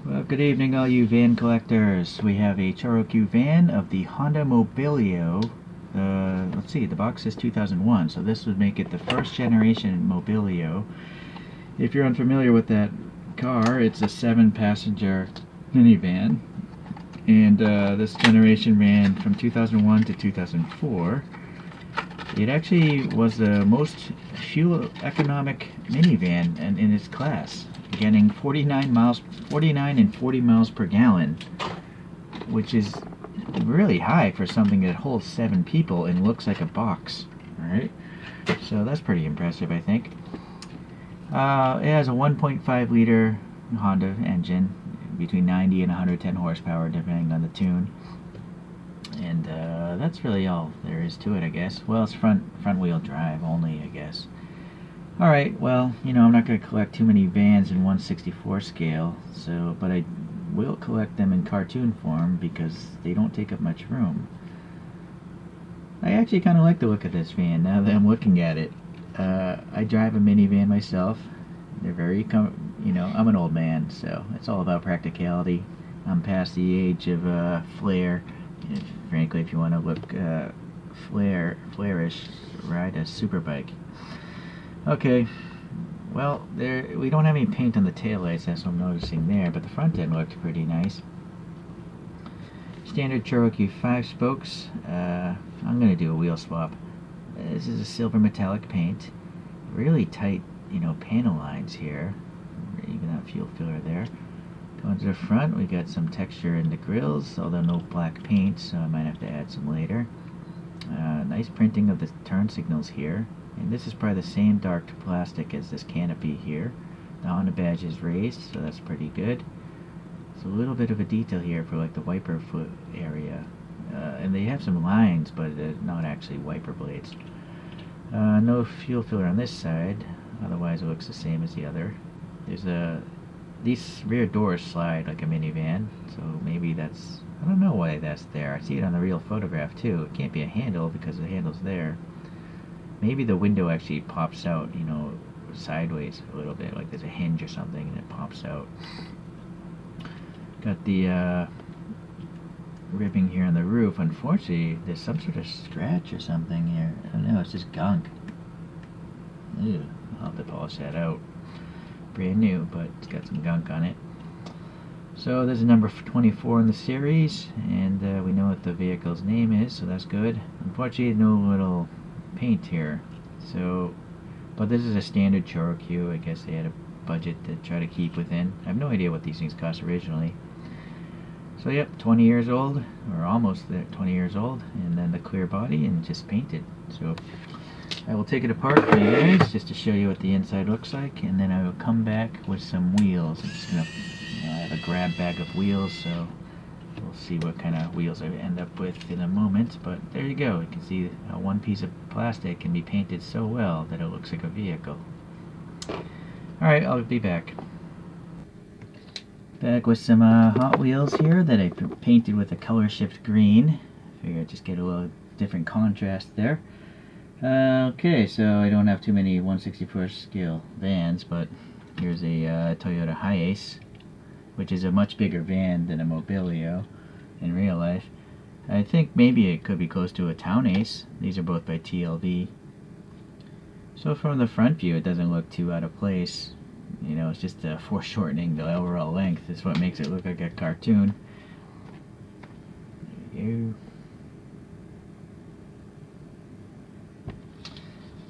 Well, good evening, all you van collectors. We have a Choro-Q van of the Honda Mobilio. Let's see, the box says 2001, so this would make it the first generation Mobilio. If you're unfamiliar with that car, it's a 7-passenger minivan, and this generation ran from 2001 to 2004. It actually was the most fuel economic minivan in its class, getting 49 and 40 miles per gallon, which is really high for something that holds 7 people and looks like a box. All right, so that's pretty impressive, I think. It has a 1.5 liter Honda engine, between 90 and 110 horsepower, depending on the tune. And that's really all there is to it, I guess. Well, it's front wheel drive only, I guess. All right, well, I'm not going to collect too many vans in 1/64 scale, but I will collect them in cartoon form because they don't take up much room. I actually kind of like the look of this van now that I'm looking at it. I drive a minivan myself. They're very, I'm an old man, so it's all about practicality. I'm past the age of flair. Frankly, if you want to look flairish, ride a superbike. Okay, well, we don't have any paint on the taillights, that's what I'm noticing there, but the front end looked pretty nice. Standard ChoroQ 5 spokes. I'm going to do a wheel swap. This is a silver metallic paint. Really tight, panel lines here. Even that fuel filler there. Going to the front, we got some texture in the grills, although no black paint, so I might have to add some later. Nice printing of the turn signals here. And this is probably the same dark plastic as this canopy here. The Honda badge is raised, so that's pretty good. It's a little bit of a detail here for like the wiper foot area. And they have some lines, but they're not actually wiper blades. No fuel filler on this side, otherwise it looks the same as the other. These rear doors slide like a minivan, so maybe that's, I don't know why that's there. I see it on the real photograph too. It can't be a handle because the handle's there. Maybe the window actually pops out, sideways a little bit, like there's a hinge or something and it pops out. Got the ribbing here on the roof. Unfortunately, there's some sort of scratch or something here. I don't know, it's just gunk. Ew, I'll have to polish that out. Brand new, but it's got some gunk on it. So there's a number 24 in the series, and we know what the vehicle's name is, so that's good. Unfortunately, no little paint here. But this is a standard ChoroQ. I guess they had a budget to try to keep within. I have no idea what these things cost originally. So yep, 20 years old, or almost there, 20 years old, and then the clear body and just painted. So I will take it apart for you guys just to show you what the inside looks like, and then I will come back with some wheels. I'm just gonna, I have a grab bag of wheels, so we'll see what kind of wheels I end up with in a moment. But there you go. You can see one piece of plastic can be painted so well that it looks like a vehicle. Alright, I'll be back. Back with some Hot Wheels here that I painted with a color shift green. Figure I'd just get a little different contrast there. Okay, so I don't have too many 1/64 scale vans, but here's a Toyota Hiace, which is a much bigger van than a Mobilio in real life. I think maybe it could be close to a Town Ace. These are both by TLV. So from the front view, it doesn't look too out of place. It's just foreshortening the overall length is what makes it look like a cartoon. There you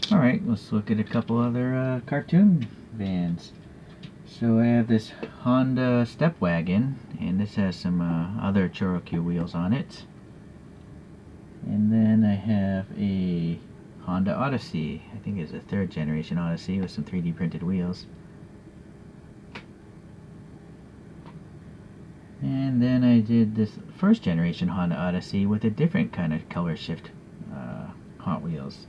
go. Alright, let's look at a couple other cartoon vans. So I have this Honda Step Wagon, and this has some other ChoroQ wheels on it. And then I have a Honda Odyssey. I think it's a 3rd generation Odyssey with some 3D printed wheels. And then I did this 1st generation Honda Odyssey with a different kind of color shift Hot Wheels.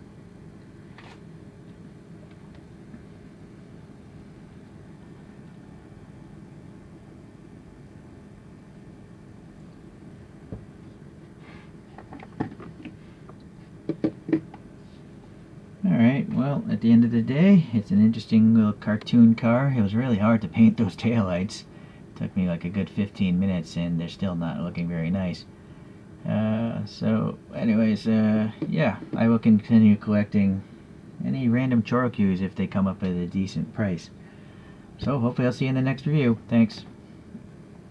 Alright, well, at the end of the day, it's an interesting little cartoon car. It was really hard to paint those taillights. Took me like a good 15 minutes and they're still not looking very nice. So anyways, yeah, I will continue collecting any random ChoroQs if they come up at a decent price. So hopefully I'll see you in the next review. Thanks.